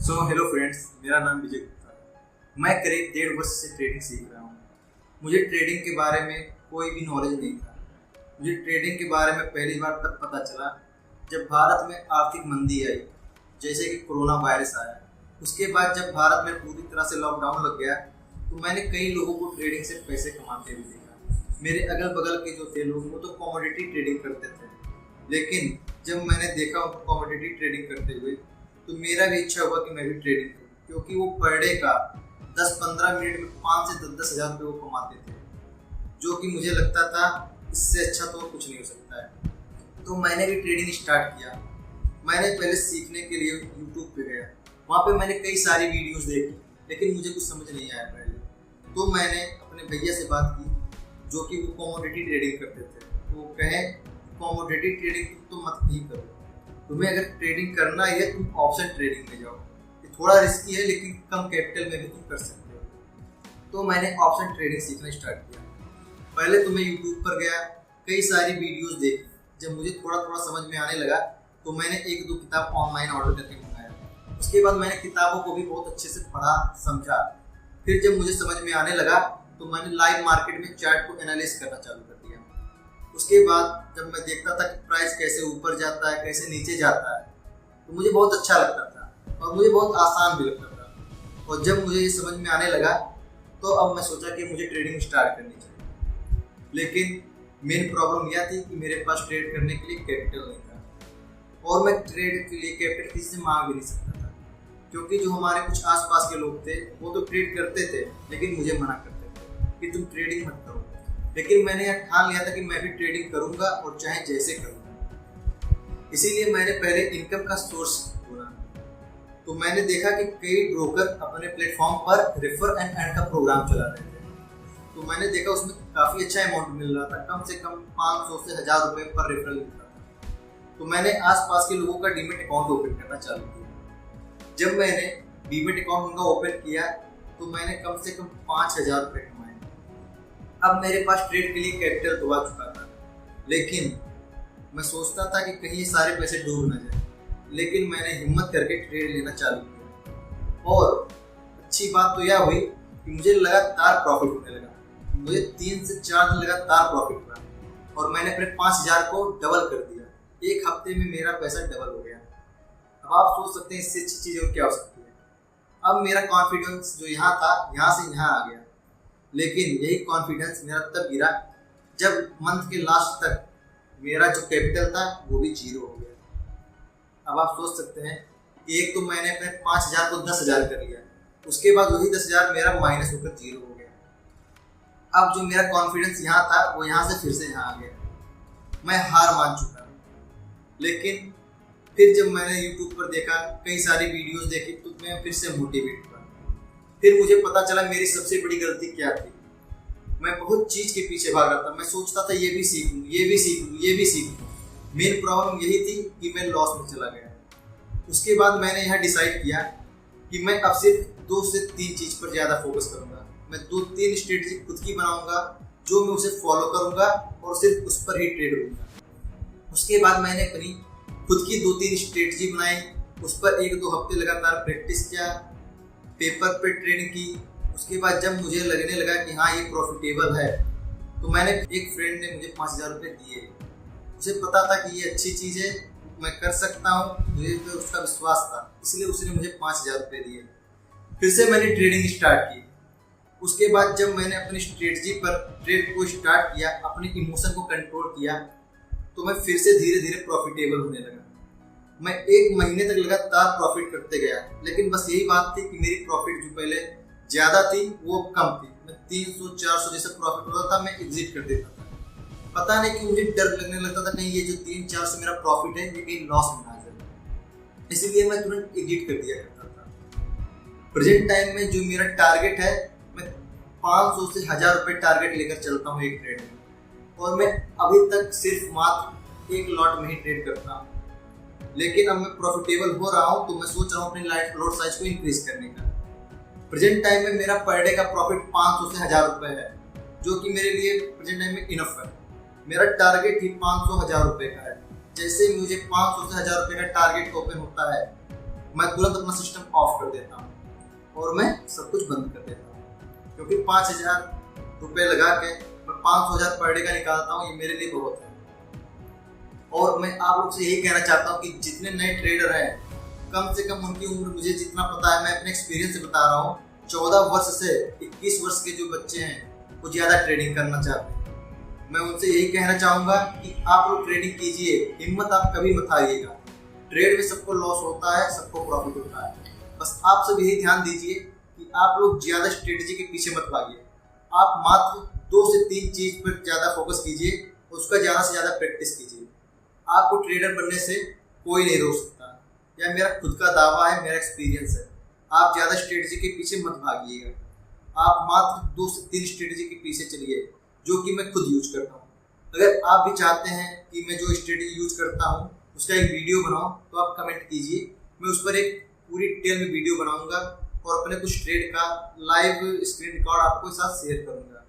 Hello friends, मेरा नाम विजय गुप्ता है। मैं करीब 1.5 वर्ष से ट्रेडिंग सीख रहा हूँ। मुझे ट्रेडिंग के बारे में कोई भी नॉलेज नहीं था। मुझे ट्रेडिंग के बारे में पहली बार तब पता चला जब भारत में आर्थिक मंदी आई, जैसे कि कोरोना वायरस आया। उसके बाद जब भारत में पूरी तरह से लॉकडाउन लग गया तो मैंने कई लोगों को ट्रेडिंग से पैसे कमाते हुए देखा। मेरे अगल बगल के जो थे लोग वो तो कमोडिटी ट्रेडिंग करते थे, लेकिन जब मैंने देखा उनको कमोडिटी ट्रेडिंग करते हुए तो मेरा भी इच्छा हुआ कि मैं भी ट्रेडिंग करूँ, क्योंकि वो पर डे का 10-15 मिनट में 5 से 10 हज़ार रुपये वो कमाते थे, जो कि मुझे लगता था इससे अच्छा तो कुछ नहीं हो सकता है। तो मैंने भी ट्रेडिंग स्टार्ट किया। मैंने पहले सीखने के लिए यूट्यूब पे गया। वहाँ पे मैंने कई सारी वीडियोस देखी, लेकिन मुझे कुछ समझ नहीं आया पहले। तो मैंने अपने भैया से बात की, जो कि वो कमोडिटी ट्रेडिंग करते थे। तो वो कहे कमोडिटी ट्रेडिंग तो मत ही करो, तुम्हें अगर ट्रेडिंग करना है तुम ऑप्शन ट्रेडिंग में जाओ। ये थोड़ा रिस्की है, लेकिन कम कैपिटल में भी तुम कर सकते हो। तो मैंने ऑप्शन ट्रेडिंग सीखना स्टार्ट किया। पहले तो मैं यूट्यूब पर गया, कई सारी वीडियोस देखी। जब मुझे थोड़ा थोड़ा समझ में आने लगा तो मैंने 1-2 किताब ऑनलाइन ऑर्डर करके मंगाया। उसके बाद मैंने किताबों को भी बहुत अच्छे से पढ़ा, समझा। फिर जब मुझे समझ में आने लगा तो मैंने लाइव मार्केट में चार्ट को एनालिसिस करना चालू कर दिया। उसके बाद जब मैं देखता था कि प्राइस कैसे ऊपर जाता है, कैसे नीचे जाता है, तो मुझे बहुत अच्छा लगता था और मुझे बहुत आसान भी लगता था। और जब मुझे ये समझ में आने लगा तो अब मैं सोचा कि मुझे ट्रेडिंग स्टार्ट करनी चाहिए। लेकिन मेन प्रॉब्लम यह थी कि मेरे पास ट्रेड करने के लिए कैपिटल नहीं था, और मैं ट्रेड के लिए कैपिटल किसी से मांग भी नहीं सकता था, क्योंकि जो हमारे कुछ आसपास के लोग थे वो तो ट्रेड करते थे, लेकिन मुझे मना करते थे कि तुम ट्रेडिंग मत करो। लेकिन मैंने यह ठान लिया था कि मैं भी ट्रेडिंग करूंगा, और चाहे जैसे करूंगा। इसीलिए मैंने पहले इनकम का सोर्स ढूंढा। तो मैंने देखा कि कई ब्रोकर अपने प्लेटफॉर्म पर रेफर एंड अर्न का प्रोग्राम चला रहे थे। तो मैंने देखा उसमें काफ़ी अच्छा अमाउंट मिल रहा था, कम से कम 500 से 1000 रुपये पर रेफरल मिलता था। तो मैंने आसपास के लोगों का डीमेट अकाउंट ओपन करना चालू किया। जब मैंने डीमेट अकाउंट उनका ओपन किया तो मैंने कम से कम 5000 रुपये कमाए। अब मेरे पास ट्रेड के लिए कैपिटल तो आ चुका था, लेकिन मैं सोचता था कि कहीं ये सारे पैसे डूब ना जाए। लेकिन मैंने हिम्मत करके ट्रेड लेना चालू किया, और अच्छी बात तो यह हुई कि मुझे लगातार प्रॉफिट होने लगा। मुझे 3 से 4 दिन लगातार प्रॉफिट हुआ, और मैंने अपने 5000 को डबल कर दिया। एक हफ्ते में मेरा पैसा डबल हो गया। अब आप सोच सकते हैं इससे अच्छी चीज़ और क्या हो सकती है। अब मेरा कॉन्फिडेंस जो यहाँ था, यहाँ से यहाँ आ गया। लेकिन यही कॉन्फिडेंस मेरा तब गिरा जब मंथ के लास्ट तक मेरा जो कैपिटल था वो भी 0 हो गया। अब आप सोच सकते हैं कि एक तो मैंने अपने 5000 को 10,000 कर लिया, उसके बाद वही 10,000 मेरा माइनस होकर 0 हो गया। अब जो मेरा कॉन्फिडेंस यहाँ था वो यहाँ से फिर से यहाँ आ गया। मैं हार मान चुका हूँ। लेकिन फिर जब मैंने यूट्यूब पर देखा, कई सारी वीडियोस देखी, तो मैं फिर से मोटिवेट हुआ। फिर मुझे पता चला मेरी सबसे बड़ी गलती क्या थी। मैं बहुत चीज़ के पीछे भाग रहा था। मैं सोचता था ये भी सीख लूँ, ये भी सीख लूँ, ये भी सीख लूँ। मेन प्रॉब्लम यही थी कि मैं लॉस में चला गया। उसके बाद मैंने यह डिसाइड किया कि मैं अब सिर्फ 2 से 3 चीज़ पर ज़्यादा फोकस करूँगा। मैं 2-3 स्ट्रेटजी खुद की बनाऊँगा, जो मैं उसे फॉलो करूँगा और सिर्फ उस पर ही ट्रेड करूँगा। उसके बाद मैंने अपनी खुद की 2-3 स्ट्रेटजी बनाई, उस पर 1-2 हफ्ते लगातार प्रैक्टिस किया, पेपर पे ट्रेडिंग की। उसके बाद जब मुझे लगने लगा कि हाँ ये प्रॉफिटेबल है, तो मैंने एक फ्रेंड ने मुझे 5000 रुपये दिए। उसे पता था कि ये अच्छी चीज़ है, मैं कर सकता हूँ, मुझे तो उसका विश्वास था, इसलिए उसने मुझे 5000 रुपये दिए। फिर से मैंने ट्रेडिंग स्टार्ट की। उसके बाद जब मैंने अपनी स्ट्रेटजी पर ट्रेड को स्टार्ट किया, अपने इमोशन को कंट्रोल किया, तो मैं फिर से धीरे धीरे प्रॉफिटेबल होने लगा। मैं 1 महीने तक लगातार प्रॉफिट करते गया, लेकिन बस यही बात थी कि मेरी प्रॉफिट जो पहले ज़्यादा थी वो कम थी। मैं 300-400 जैसे प्रॉफिट होता था, मैं एग्जिट कर देता था। पता नहीं कि मुझे डर लगने लगता था कहीं ये जो 300-400 मेरा प्रॉफिट है ये कहीं लॉस में ना जाए, इसलिए मैं तुरंत एग्जिट कर दिया करता था। प्रेजेंट टाइम में जो मेरा टारगेट है, मैं 500 से 1000 रुपये टारगेट लेकर चलता हूँ एक ट्रेड में, और मैं अभी तक सिर्फ मात्र 1 लॉट में ही ट्रेड करता हूँ। लेकिन अब मैं प्रॉफिटेबल हो रहा हूँ, तो मैं सोच रहा हूँ अपनी लॉट साइज को इंक्रीज करने का। प्रेजेंट टाइम में मेरा पर डे का प्रॉफिट 500 से 1000 रुपये है, जो कि मेरे लिए प्रेजेंट टाइम में इनफ है। मेरा टारगेट ही 500-1000 रुपये का है। जैसे मुझे 500 से 1000 रुपये का टारगेट ओपन होता है, मैं तुरंत अपना सिस्टम ऑफ कर देता हूँ और मैं सब कुछ बंद कर देता हूँ, क्योंकि 5,000 रुपये लगा के मैं 500,000 पर डे का निकालता हूँ, ये मेरे लिए बहुत है। और मैं आप लोग से यही कहना चाहता हूँ कि जितने नए ट्रेडर हैं, कम से कम उनकी उम्र मुझे जितना पता है, मैं अपने एक्सपीरियंस से बता रहा हूँ, 14 वर्ष से 21 वर्ष के जो बच्चे हैं वो ज़्यादा ट्रेडिंग करना चाहते हैं। मैं उनसे यही कहना चाहूँगा कि आप लोग ट्रेडिंग कीजिए, हिम्मत आप कभी मत हारिएगा। ट्रेड में सबको लॉस होता है, सबको प्रॉफिट होता है। बस आप सब यही ध्यान दीजिए कि आप लोग ज़्यादा स्ट्रेटजी के पीछे मत भागिए। आप मात्र 2 से 3 चीज़ पर ज़्यादा फोकस कीजिए, उसका ज़्यादा से ज़्यादा प्रैक्टिस कीजिए। आपको ट्रेडर बनने से कोई नहीं रोक सकता। यह मेरा खुद का दावा है, मेरा एक्सपीरियंस है। आप ज़्यादा स्ट्रेटजी के पीछे मत भागिएगा। आप मात्र 2 से 3 स्ट्रेटजी के पीछे चलिए, जो कि मैं खुद यूज करता हूँ। अगर आप भी चाहते हैं कि मैं जो स्ट्रेटजी यूज करता हूँ उसका एक वीडियो बनाऊँ, तो आप कमेंट कीजिए, मैं उस पर एक पूरी डिटेल में वीडियो बनाऊँगा और अपने कुछ ट्रेड का लाइव स्क्रीन रिकॉर्ड आपको साथ शेयर करूँगा।